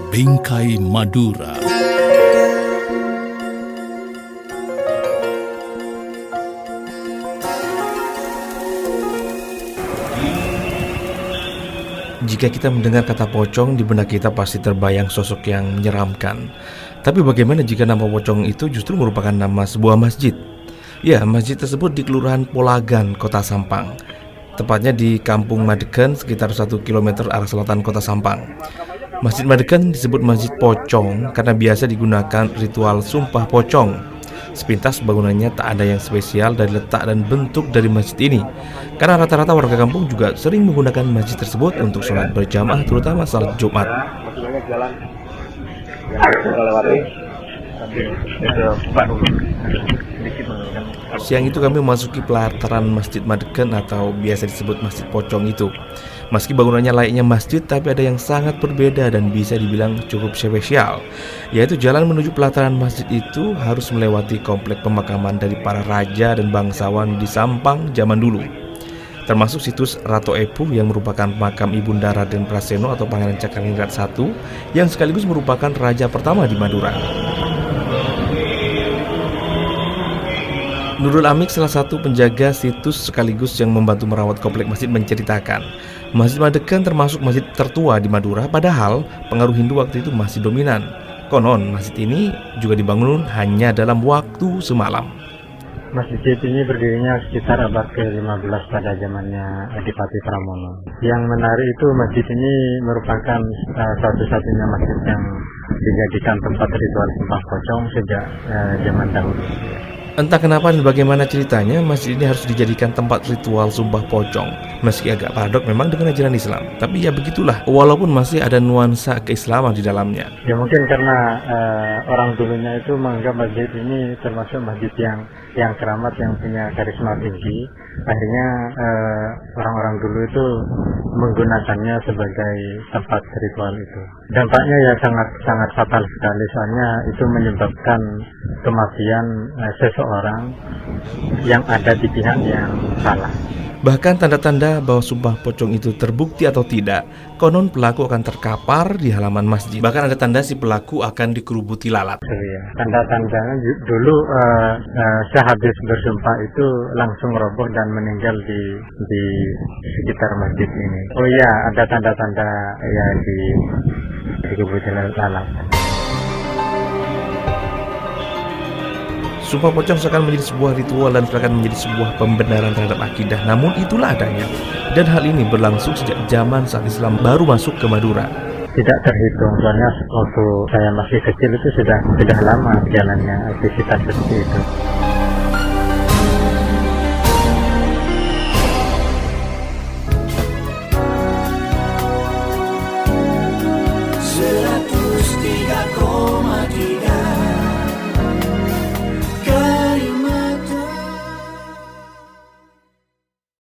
Bingkai Madura. Jika kita mendengar kata pocong, di benak kita pasti terbayang sosok yang menyeramkan. Tapi bagaimana jika nama pocong itu justru merupakan nama sebuah masjid? Ya, masjid tersebut di Kelurahan Polagan, Kota Sampang. Tepatnya di Kampung Madegen, sekitar 1 km arah selatan Kota Sampang. Masjid Madegen disebut Masjid Pocong karena biasa digunakan ritual sumpah pocong. Sepintas bangunannya tak ada yang spesial dari letak dan bentuk dari masjid ini, karena rata-rata warga kampung juga sering menggunakan masjid tersebut untuk sholat berjamaah, terutama salat Jumat. Siang itu kami memasuki pelataran Masjid Madegen atau biasa disebut Masjid Pocong itu. Meski bangunannya layaknya masjid, tapi ada yang sangat berbeda dan bisa dibilang cukup spesial, yaitu jalan menuju pelataran masjid itu harus melewati komplek pemakaman dari para raja dan bangsawan di Sampang zaman dulu, termasuk situs Ratu Epuh yang merupakan makam Ibunda Raden Praseno atau Pangeran Cakraningrat I yang sekaligus merupakan raja pertama di Madura. Nurul Amik, salah satu penjaga situs sekaligus yang membantu merawat komplek masjid, menceritakan Masjid Madegen termasuk masjid tertua di Madura, padahal pengaruh Hindu waktu itu masih dominan. Konon masjid ini juga dibangun hanya dalam waktu semalam. Masjid ini berdirinya sekitar abad ke-15 pada zamannya Adipati Pramono. Yang menarik itu masjid ini merupakan satu-satunya masjid yang dijadikan tempat ritual sumpah pocong sejak zaman dahulu. Entah kenapa dan bagaimana ceritanya, masjid ini harus dijadikan tempat ritual sumpah pocong. Meski agak paradok memang dengan ajaran Islam, tapi ya begitulah, walaupun masih ada nuansa keislaman di dalamnya. Ya mungkin karena orang dulunya itu menganggap masjid ini termasuk masjid yang keramat, yang punya karisma tinggi. Akhirnya orang-orang dulu itu menggunakannya sebagai tempat ritual itu. Dampaknya ya sangat fatal sekali, soalnya itu menyebabkan kematian seseorang yang ada di pihak yang salah. Bahkan tanda-tanda bahwa sumpah pocong itu terbukti atau tidak, konon pelaku akan terkapar di halaman masjid. Bahkan ada tanda si pelaku akan dikerubuti lalat. Ya, tanda-tandanya dulu sehabis bersumpah itu langsung roboh dan meninggal di sekitar masjid ini. Oh iya, ada tanda-tanda ya dikerubuti lalat. Sumpah pocong seakan menjadi sebuah ritual dan seakan menjadi sebuah pembenaran terhadap akidah. Namun itulah adanya. Dan hal ini berlangsung sejak zaman saat Islam baru masuk ke Madura. Tidak terhitung, soalnya waktu saya masih kecil itu sudah lama jalannya aktivitas seperti itu.